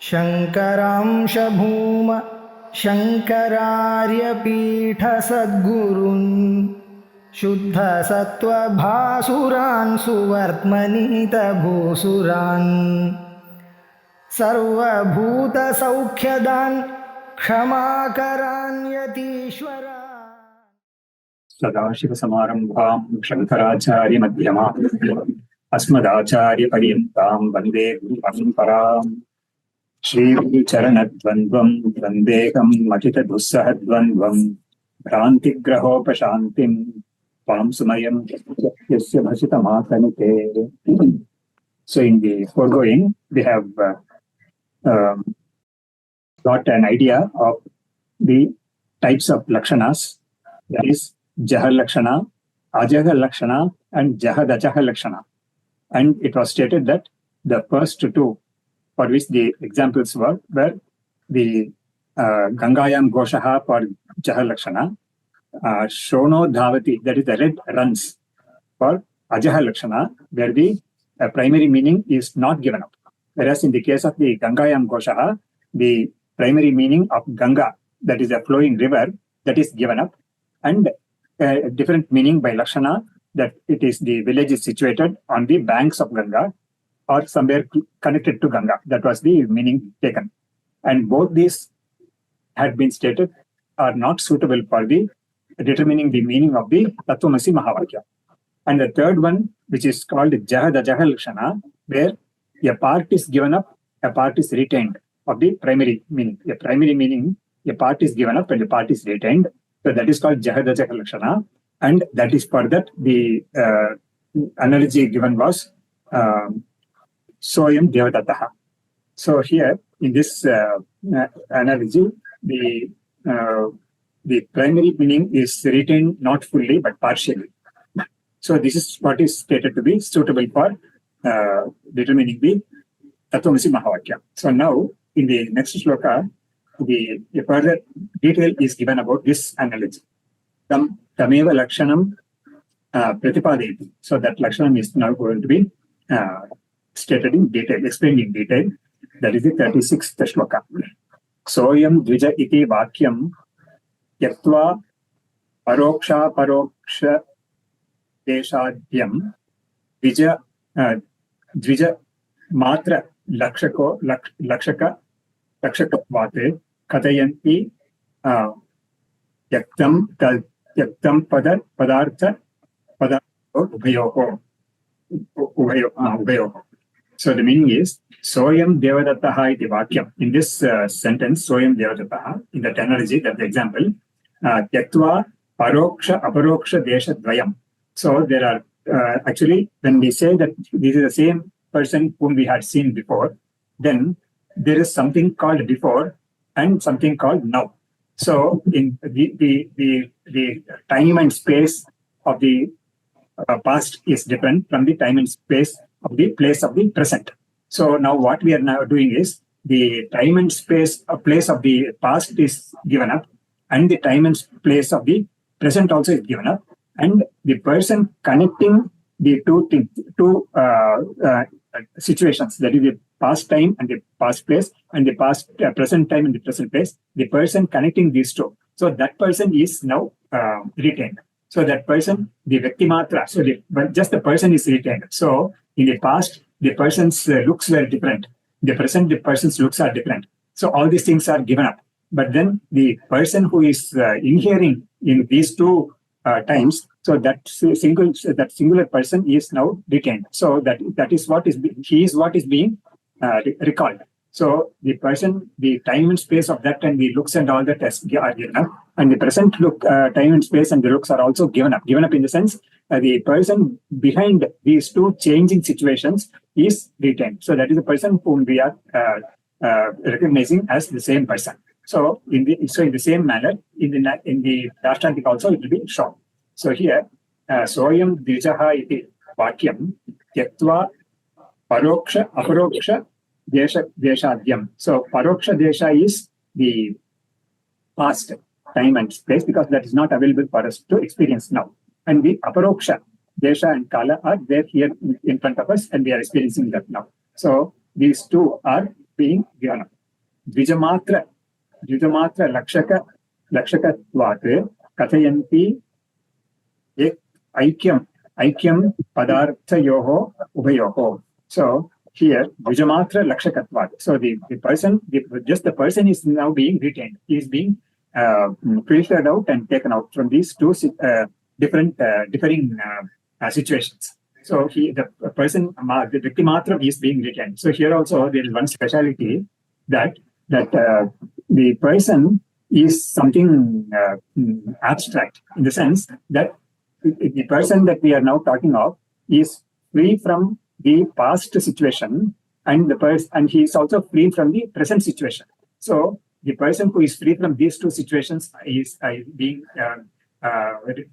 Shankaram Shabhuma Shankararya Pitha Sadgurun Shuddha Sattva Bhasuran Suvartmanita Bhusuran Sarva Bhuta Saukhyadan Khamakaran Yatishwara Sadashiva Samarambham Shankaracharya Madhyamam Asmadacharya Paryantam Vande Guru Paramparam Shri Guru Charanadvandvam Vandekam Matita Dussahadvandvam Bhrantigrahopashantim Pam Sumayam Yasya Bhasita Matanite. So in the foregoing, we have got an idea of the types of lakshanas, that is Jaha Lakshana, Ajaha Lakshana, and Jahadajaha Lakshana. And it was stated that the first two, for which the examples were the Gangayam Goshaha for Jaha Lakshana, Shono Dhavati, that is the red runs, for Ajaha Lakshana, where the primary meaning is not given up. Whereas in the case of the Gangayam Goshaha, the primary meaning of Ganga, that is a flowing river, that is given up, and a different meaning by Lakshana, that it is the village is situated on the banks of Ganga or somewhere connected to Ganga. That was the meaning taken. And both these had been stated are not suitable for the determining the meaning of the Tattvamasi Mahavakya. And the third one, which is called Jahadajaha Lakshana, where a part is given up, a part is retained of the primary meaning. A primary meaning, a part is given up and a part is retained. So that is called Jahadajaha Lakshana. And that is for that the analogy given was Soyam Devadattaha. So here in this analogy, the primary meaning is retained not fully but partially. So this is what is stated to be suitable for determining the Tattvamasi Mahavakya. So now in the next shloka, the further detail is given about this analogy. Tameva Lakshanam Pratipadeti. So that Lakshanam is now going to be stated in detail, explained in detail. That is the 36th shloka. Soyam Dvija iti Vakyam Yaktva Paroksha Paroksha Deshadyam Dvija Matra Lakshaka Vate Katayanti Yaktam Padartha Ubayoho. So the meaning is Soyam Devadattaha iti Vakyam. In this sentence, Soyam Devadattaha, in that analogy, that the example, Tyaktva Paroksha Aparoksha Desha Dvayam. So there are actually, when we say that this is the same person whom we had seen before, then there is something called before and something called now. So in the time and space of the past is different from the time and space of the place of the present. So now what we are now doing is the time and space of place of the past is given up, and the time and place of the present also is given up, and the person connecting the two situations, that is the past time and the past place, and the past present time and the present place, the person connecting these two. So that person is now retained. So that person, the Vyaktimatra, so just the person is retained. So in the past, the person's looks were different. The present, the person's looks are different. So all these things are given up. But then the person who is inhering in these two times, so that singular person is now retained. So that is what is being recalled. So the person, the time and space of that and the looks and all that are given up, and the present look, time and space and the looks are also given up. Given up in the sense the person behind these two changing situations is retained. So that is the person whom we are recognizing as the same person. So in the same manner, in the Dashtantik also it will be shown. So here, Soyam Dvijaha iti Vakyam Tyaktva Paroksha Aparoksha Deshadyam. So Paroksha Desha is the past time and space, because that is not available for us to experience now. And the Aparoksha Desha and Kala are there here in front of us, and we are experiencing that now. So these two are being given up. Dvijamatra Lakshakatvat Kathayanti Aikyam Padarthayoho Ubayoho. So here, Dvijamatra Lakshakatvat. So the person, just the person is now being retained. He is being filtered out and taken out from these two different differing situations. So the person, the Viktimatra is being retained. So here also there is one speciality that the person is something abstract, in the sense that the person that we are now talking of is free from the past situation, and he is also free from the present situation. So the person who is free from these two situations is being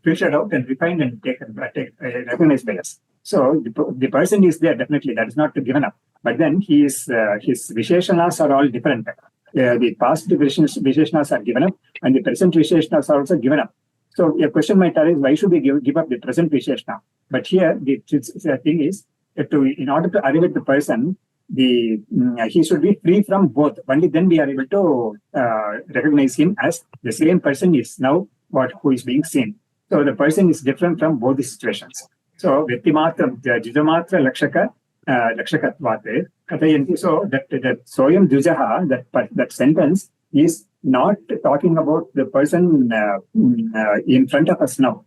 filtered out and refined and recognized by us. So the person is there, definitely, that is not given up. But then his Visheshanas are all different. The past Visheshanas are given up, and the present Visheshanas are also given up. So a question might arise, why should we give up the present Visheshana? But here the thing is, in order to arrive at the person, he should be free from both. Only then we are able to recognize him as the same person is now who is being seen. So the person is different from both the situations. So Vyaktimatra, Jidamatra Lakshakatvat Kathayanti. So that Soyam Dujaha, that sentence is not talking about the person in front of us now.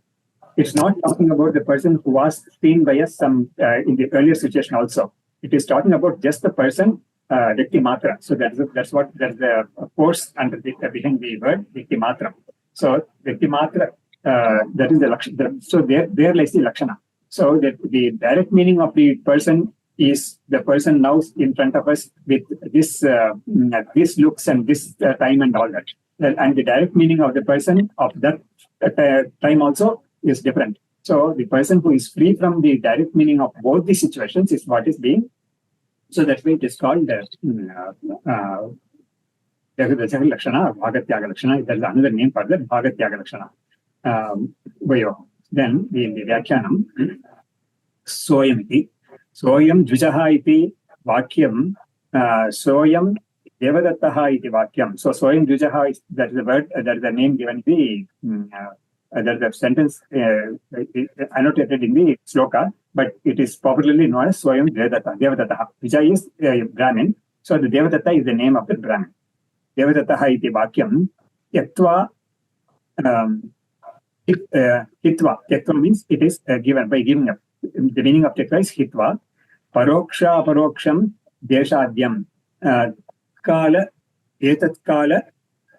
It's not talking about the person who was seen by us in the earlier situation also. It is talking about just the person, Vyaktimatra. So that's the force behind the word Vyaktimatra. So Vyaktimatra, that is the Lakshana. So there lies the Lakshana. So the direct meaning of the person is the person now in front of us with this looks and this time and all that. And the direct meaning of the person of that time also is different. So the person who is free from the direct meaning of both the situations is what is being. So that's why it is called Lakshana, Bhagatyaga Lakshana. There's another name for that, Bhagatyaga Lakshana. Then in the Vyakyanam, Soyam iti. Soyam Dvijaha iti Vakyam. Soyam Devadattaha iti Vakyam. So Soyam Dvijaha, that is the word, that is the name given in the sentence annotated in the sloka, but it is popularly known as Soyam Devadattaha. Dvija is Brahmin. So the Devadatta is the name of the Brahmin. Devadattaha iti Vakyam. Yaktva. Hitva means it is given by giving up. The meaning of Tyatva is Hitva. Paroksha Aparoksham Deshadyam Kala Etat Kala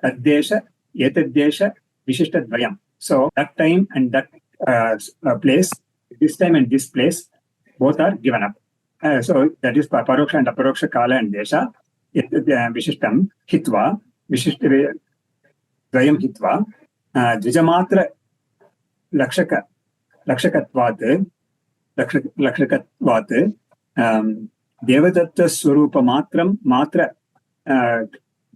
Taddesha Etadesha Vishishtadvayam. So that time and that place, this time and this place, both are given up. So that is Paroksha and Aparoksha Kala and Desha. Vishishtam Hitva Vishishtadvayam Hitva Dvijamatra Lakshakatvat Devadatta Swarupa Matra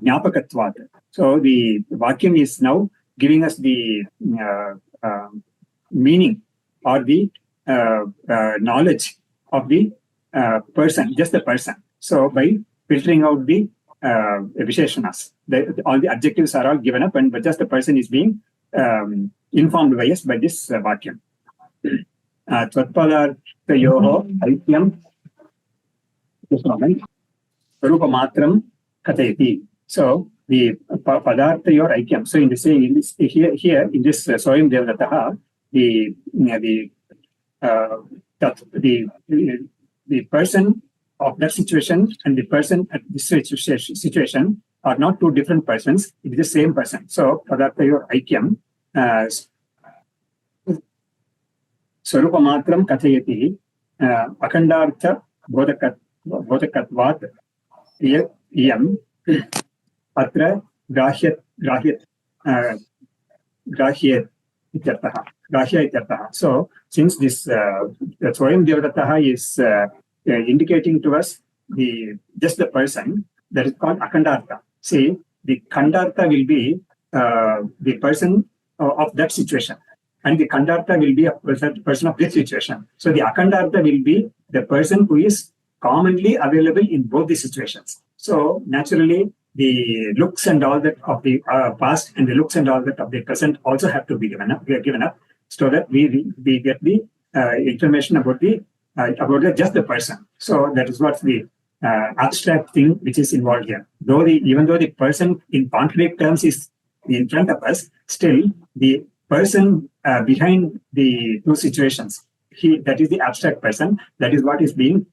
Jnapakatvat. So the Vakyam is now giving us the meaning or the knowledge of the person, just the person. So by filtering out the Visheshanas, all the adjectives are all given up, but just the person is being informed by us by this Vakyam. Tvatpadarthayoho Aikyam Rupamatram Kathayati. So the Padarthayor Aikyam. So in the saying, here in this Soyam Devadattaha, the person of that situation and the person at this situation are not two different persons. It is the same person. So Padarthayor Aikyam Swarupamatram Kathayati Akhandartha Bodhakatvat Iyam Atra Grahya Ityarthaha. So since this Soyam Devadattaha is indicating to us just the person, that is called Akhandartha. See, the Khandartha will be the person of that situation, and the Khandartha will be a person of this situation. So the Akhandartha will be the person who is commonly available in both the situations. So naturally, the looks and all that of the past and the looks and all that of the present also have to be given up, so that we get the information about just the person. So that is what the abstract thing which is involved here. Even though the person in concrete terms is in front of us, still the person behind the two situations, that is the abstract person. That is what is being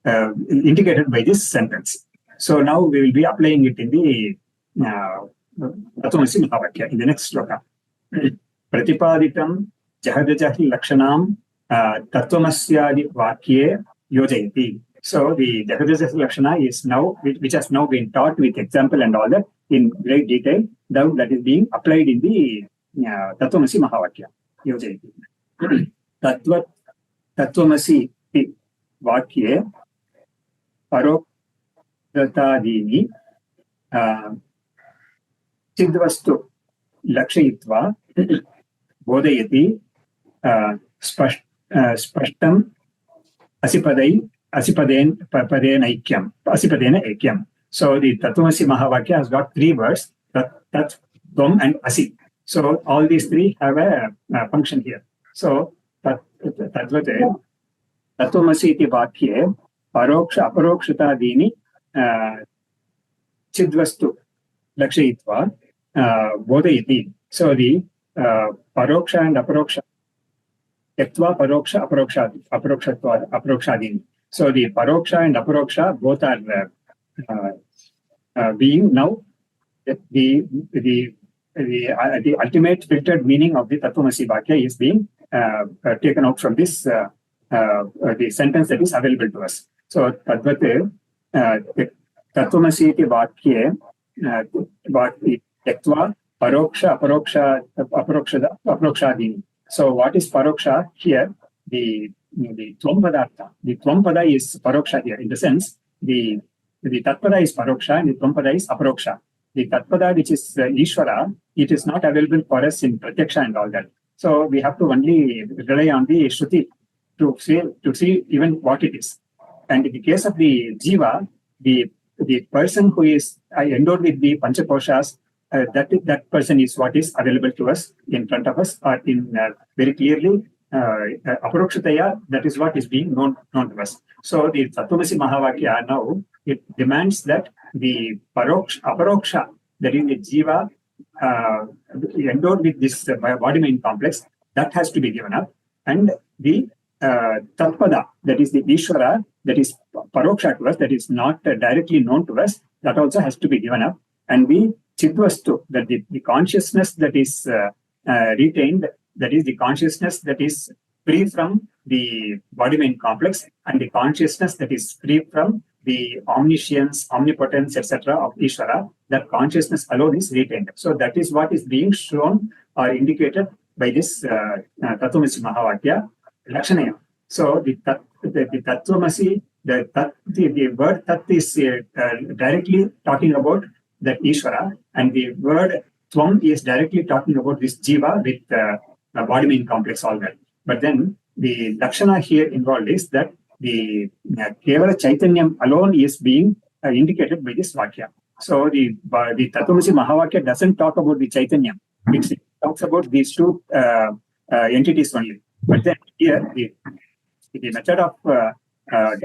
indicated by this sentence. So now we will be applying it in the Tattvamasi Mahavakya in the next sloka. Pratipaditam jahadajahi lakshanam Tattvamasyadi vakye yojayati. So the jahadajahi lakshana is now, which has now been taught with example and all that in great detail. Now that is being applied in the Tattvamasi Mahavakya yojayati. Tattvamasi vakye parokratadini chidvastu lakshayitva bodhayati spashtam asipadain aikyam. So the Tattvamasi Mahavakya has got three words, tat, tvam and asi. So all these three have a function here. So Tattvamasi iti vakye paroksha aparokshitadini chidvastu lakshayitva bodhayati. So the paroksha and aparoksha yaktva paroksha aparokshadini. So the paroksha and aparoksha both are being now the ultimate filtered meaning of the Tattvamasi Vakya is being taken out from this the sentence that is available to us. So Tadvate Tattvamasi iti Vakye yaktva paroksha aparokshadini. So what is paroksha here? The tvam padartha. The tvam pada is paroksha here, in the sense the tatpada is paroksha and the tvam pada is aparoksha. The tatpada, which is Ishvara, it is not available for us in pratyaksha and all that. So we have to only rely on the Shruti to see even what it is. And in the case of the Jiva, the person who is endowed with the Panchakoshas, that person is what is available to us in front of us, or in very clearly aparokshataya, that is what is being known to us. So the Tattvamasi Mahavakya now, it demands that the aparoksha, that is the Jiva endowed with this body-mind complex, that has to be given up. And the Tatpada, that is the Ishvara, that is paroksha to us, that is not directly known to us, that also has to be given up. And the Chidvastu, that the consciousness that is retained, that is the consciousness that is free from the body-mind complex, and the consciousness that is free from the omniscience, omnipotence, etc. of Ishvara, that consciousness alone is retained. So that is what is being shown or indicated by this Tattvamasi Mahavakya Lakshanaya. So the Tattvamasi, the word Tat is directly talking about that Ishvara, and the word Tvam is directly talking about this Jiva with body-mind complex, all that. But then the Lakshana here involved is that the Kevala Chaitanyam alone is being indicated by this Vakya. So the Tattvamasi Mahavakya doesn't talk about the Chaitanyam. It talks about these two entities only. But then here, the method of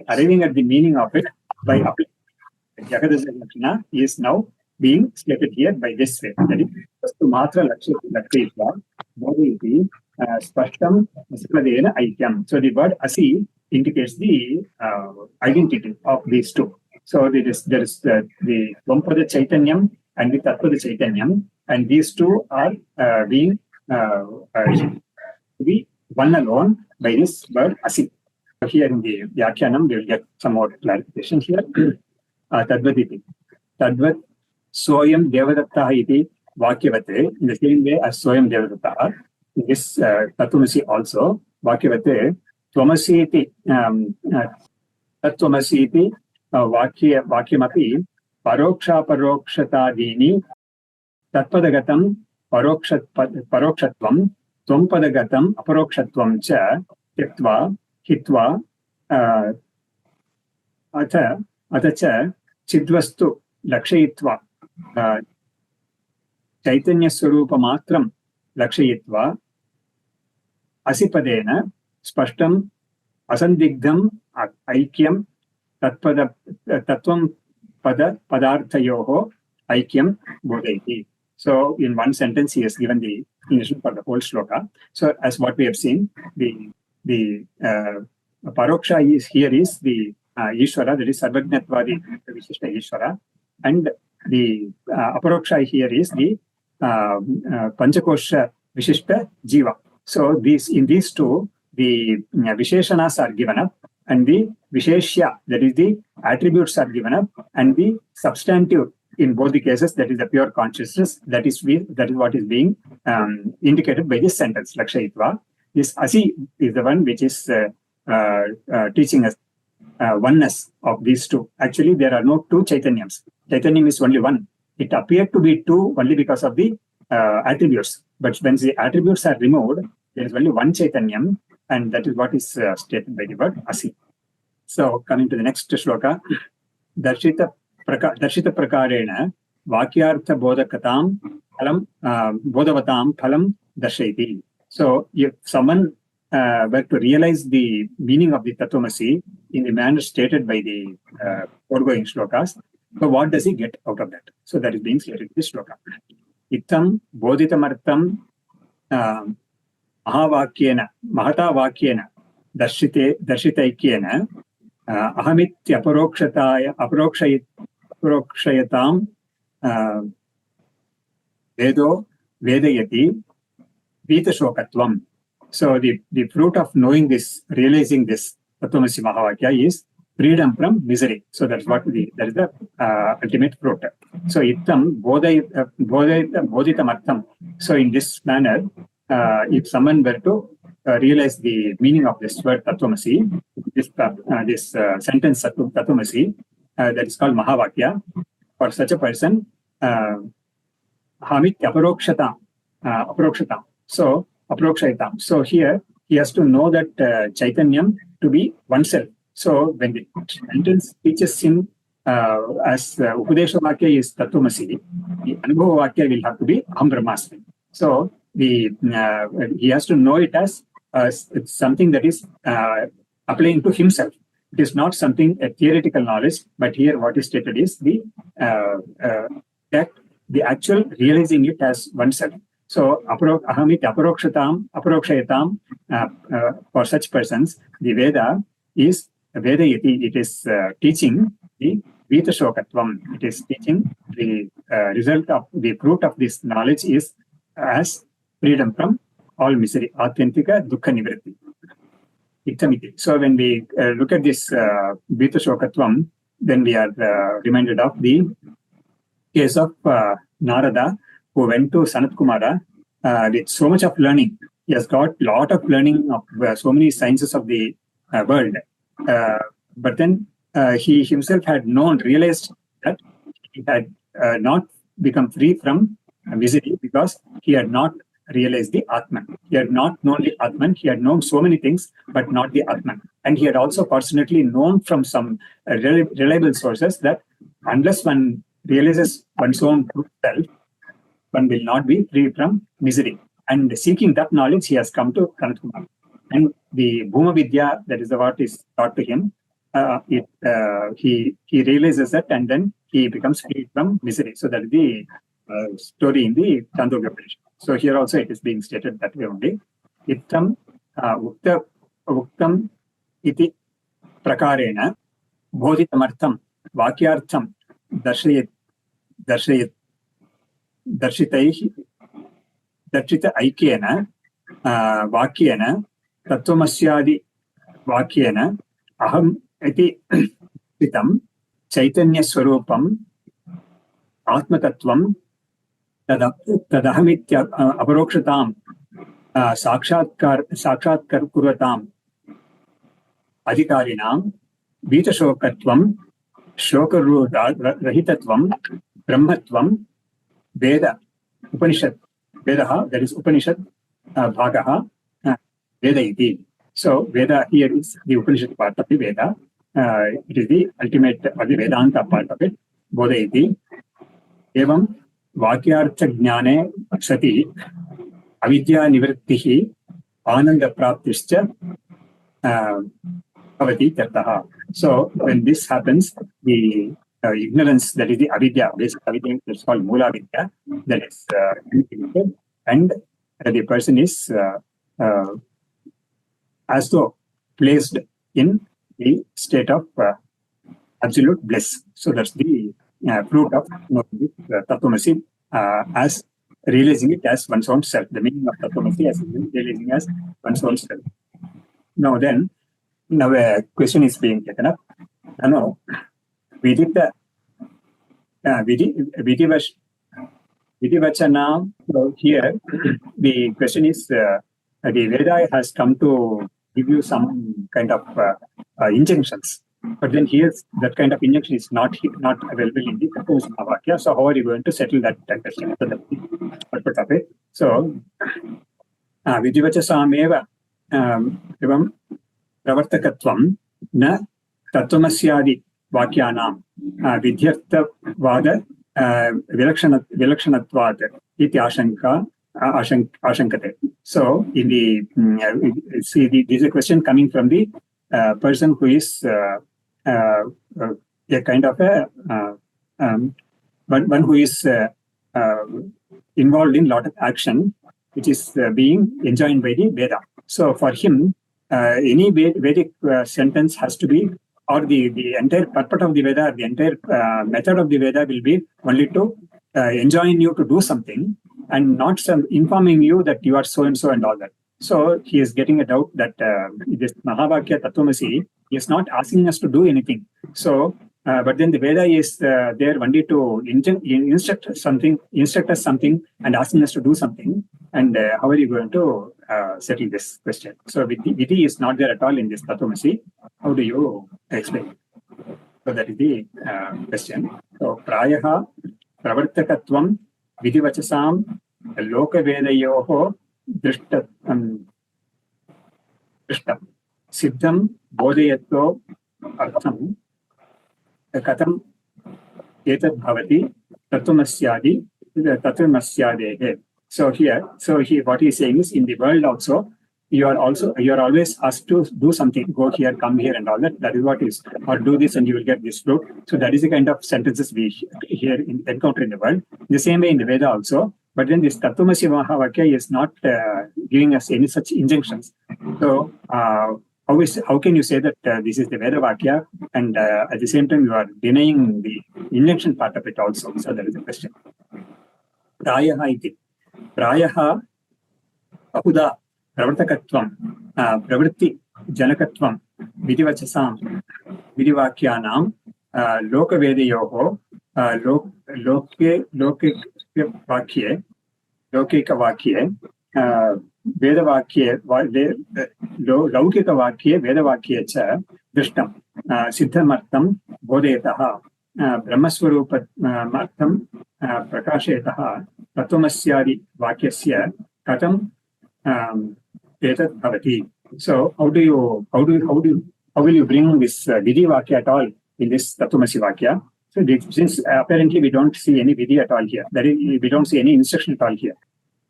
arriving at the meaning of it by applying Jagadaja Lakshana is now being stated here by this way. That is, Matra Lakshitva, Bodhiti, Spashtam, Asipadena, Aikyam. So the word Asi indicates the identity of these two. So there is the Vampada Chaitanyam and the Tattva Chaitanyam, and these two are being be one alone by this word Asi. So here in the Vyakyanam, we will get some more clarification here. Tadvaditi. Tadvat Soyam Devadatta iti Vakyavate, in the same way as Soyam Devadatta, this Tattvamasi also, Vakyavate, Tvamasi iti, Tattvamasi iti, Vakyamapi, Paroksha Parokshitadini, Tatpadagatam, Parokshatvam, Tvampadagatam, Aparokshatvam cha, Tyaktva, Hitva, Atacha, Chidvastu, lakshayitva chaitanya swarupa matram lakshayitva asipadena spashtam asandigdham aikyam tatvam padarthayoho aikyam bodhayati. So in one sentence he has given the explanation for the whole shloka. So as what we have seen, the paroksha is here is the Ishvara, that is Sarvajnatvadi Vishishta Ishvara, and the aparoksha here is the Panchakosha Vishishta Jiva. So in these two, the Visheshanas are given up, and the Visheshya, that is the attributes, are given up, and the substantive in both the cases, that is the pure consciousness, that is what is being indicated by this sentence, Lakshayitva. This Asi is the one which is teaching us oneness of these two. Actually, there are no two Chaitanyams. Chaitanyam is only one. It appeared to be two only because of the attributes. But when the attributes are removed, there is only one Chaitanyam, and that is what is stated by the word Asi. So, coming to the next shloka, Darshita prakarena vakyartha bodhakatam phalam bodhavatam phalam darshayati. So if someone were to realize the meaning of the Tattvamasi in the manner stated by the foregoing shlokas, so what does he get out of that? So that is being stated in this shloka. Ittam bodhitamartham mahavakyena mahata vakyena darshitaikyena ahamityaparokshayataya aparokshayatam vedo vedayati vitashokatvam. So the fruit of knowing this, realizing this Tattvamasi Mahavakya is freedom from misery. So that's what that is the ultimate fruit. So ittam bodhitamartham. So in this manner, if someone were to realize the meaning of this word Tattvamasi, this sentence Tattvamasi, that is called Mahavakya, for such a person, Hamit aparokshatam. So aprokshayatam. So here he has to know that Chaitanyam to be oneself. So when the sentence teaches him as Upadesha Vakya is Tattvamasi, the Anubhava Vakya will have to be Aham Brahmasmi. So he has to know it as it's something that is applying to himself. It is not something a theoretical knowledge, but here what is stated is that the actual realizing it as oneself. So ahamit aparokshayatam, for such persons, the Veda is Vedayati. It is teaching the Vitashokatvam. It is teaching the result of the fruit of this knowledge is as freedom from all misery, Atyantika Dukkha Nivritti. So when we look at this Vitashokatvam, then we are reminded of the case of Narada, who went to Sanat Kumara with so much of learning. He has got a lot of learning of so many sciences of the world. But then he himself had realized that he had not become free from misery because he had not realized the Atman. He had not known the Atman. He had known so many things, but not the Atman. And he had also fortunately known from some reliable sources that unless one realizes one's own true self, one will not be free from misery. And seeking that knowledge, he has come to Sanat Kumara. And the Bhuma Vidya, that is the what is taught to him, he realizes that, and then he becomes free from misery. So that is the story in the Chandogya Upanishad. So here also it is being stated that way only. Ittam uktam iti prakarena bodhitamartham vakyartham darshita aikyena vakyena tattvamasyadi vakyena aham iti itam chaitanya swarupam atmatattvam tadahamitya aparokshatam sakshatkar kurvatam adhikarinam vitashokatvam shokaruhitatvam brahmatvam veda upanishad vedaha, that is upanishad bhagaha veda iti. So veda here is the upanishad part of the veda. It is the ultimate or the vedanta part of it. bodhayati. Evam vakyartha jnane sati avidya nivrittihi ananda praptischa bhavati tartaha. So when this happens, the ignorance, that is the avidya, basic avidya, that's called mula avidya, that is eliminated, and the person is as though placed in the state of absolute bliss. So that's the fruit of knowing this Tattvamasi as realizing it as one's own self. The meaning of Tattvamasi as realizing as one's own self. Now a question is being taken up. Now, Vidivachana. So here, the question is, the Veda has come to give you some kind of injunctions. But then here, that kind of injunction is not available in the Tattvamasi. So how are you going to settle that question? So that's the purpose of it. So, Vidivachasameva evam pravartakatvam na Tattvamasyadi Vakyanam Vidyarthavada Vilakshanatvad iti ashankate. So, in the see, this is a question coming from the person who is a kind of one who is involved in a lot of action, which is being enjoined by the Veda. So, for him, any Vedic sentence has to be, or the entire purport of the Veda, the entire method of the Veda will be only to enjoin you to do something, and not some informing you that you are so and so and all that. So he is getting a doubt that this Mahavakya Tattvamasi is not asking us to do anything. So, but then the Veda is there only to instruct us something and asking us to do something. And how are you going to settle this question? So Vidhi is not there at all in this Tattvamasi. How do you explain? So that is the question. So Prayaha Pravartakatvam Vidivachasam Lokavedayoho Drishtam Siddham Bodhayatto Artham Katham Etad Bhavati Tattvamasyade. So what he is saying is, in the world also, you are always asked to do something, go here, come here, and all that. That is what is, or do this and you will get this fruit. So that is the kind of sentences we encounter in the world. The same way in the Veda also. But then this Tattvamasi Mahavakya is not giving us any such injunctions. So how can you say that this is the Veda Vakya, and at the same time you are denying the injunction part of it also? So that is the question. Prayaha iti. Prayaha Ahuda Pravartakatvam Pravritti Janakatvam Vidivachasam Vidivakyanam Lokavedayoho Lokika Vakye Vedavakye Laukika Vakye Vedavakye cha Drishtam Siddhamartham Bodhayataha Brahmaswarupamartham Prakashayataha Tattvamasyadi Vakyasya Katam Etat Bhavati. So how will you bring this Vidhi Vakya at all in this Tattvamasi Vakya? So since apparently we don't see any Vidhi at all here, that is, we don't see any instruction at all here.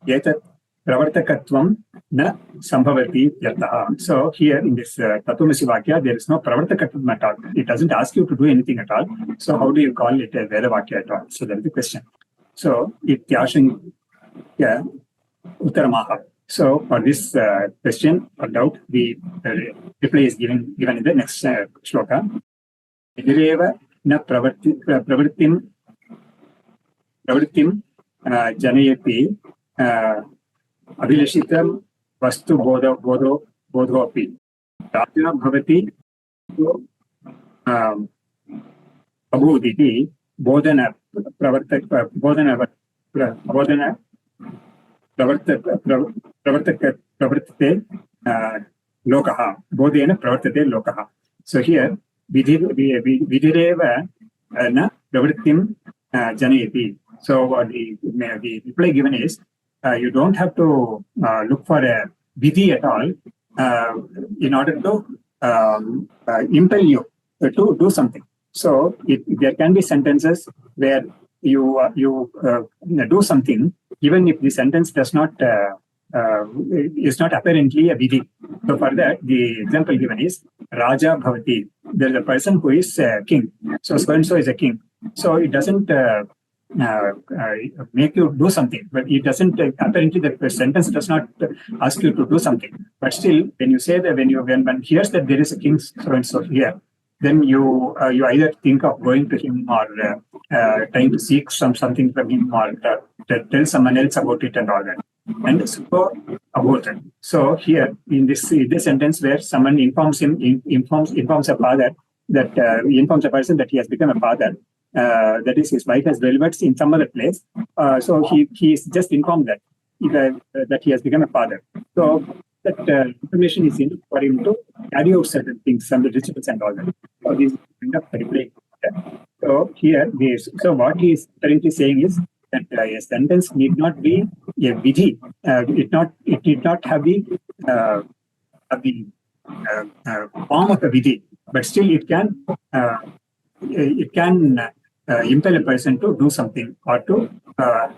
Etat Pravartakatvam na Sambhavati Yataha. So here in this Tattvamasi Vakya, there is no Pravartakatvam at all. It doesn't ask you to do anything at all. So how do you call it a Veda Vakya at all? So that is the question. So Ityashankya Uttaramaha. So for this question or doubt, the reply is given in the next shloka. Idireva na pravrittim janayati abhilashitam vastu bodho api. Raja bhavati abhuditi bodhana pravartate lokaha. Bodhena pravartate lokaha. So here, vidhireva na pravrittim janayati. So the reply given is, you don't have to look for a vidhi at all in order to impel you to do something. So there can be sentences where you do something, even if the sentence does not is not apparently a vidhi. So for that, the example given is Raja Bhavati. There is a person who is king. So and so is a king. So it doesn't make you do something, but it doesn't apparently the sentence does not ask you to do something. But still, when you say that when one hears that there is a king so and so here, then you either think of going to him or trying to seek something from him or tell someone else about it and all that. And so about it. So here in this sentence where someone informs a father that informs a person that he has become a father, that is his wife has delivered in some other place. So he is just informed that he has become a father. So that information is enough for him to carry out certain things, some rituals and all that. So this is kind of reply. So here, so what he is currently saying is that a sentence need not be a vidhi. It need not have the form of a vidhi, but still it can impel a person to do something, or to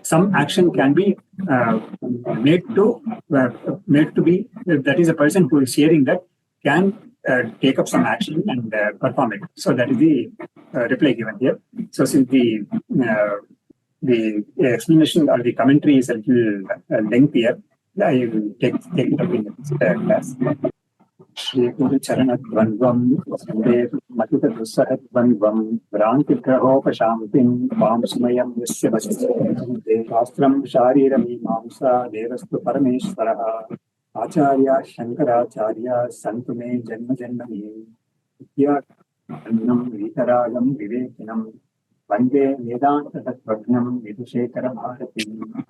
some action can be made to be, that is a person who is hearing that can take up some action and perform it. So that is the reply given here. So since the explanation or the commentary is a little lengthier, I will take it up in the class. Shri Guru Charanadvandvam Vande Matitadusahadvandvam Vrantigrahopashamtim Vamsumayam Yasya Vachase Shastram Sharirami Mamsa Devastu Parameshwaraha Acharya Shankaracharya Santume Janma Janmani Vidya Annam Vitaragam Vivekinam Vande Vedanta Tatvajnam Vidusekaram Bharatim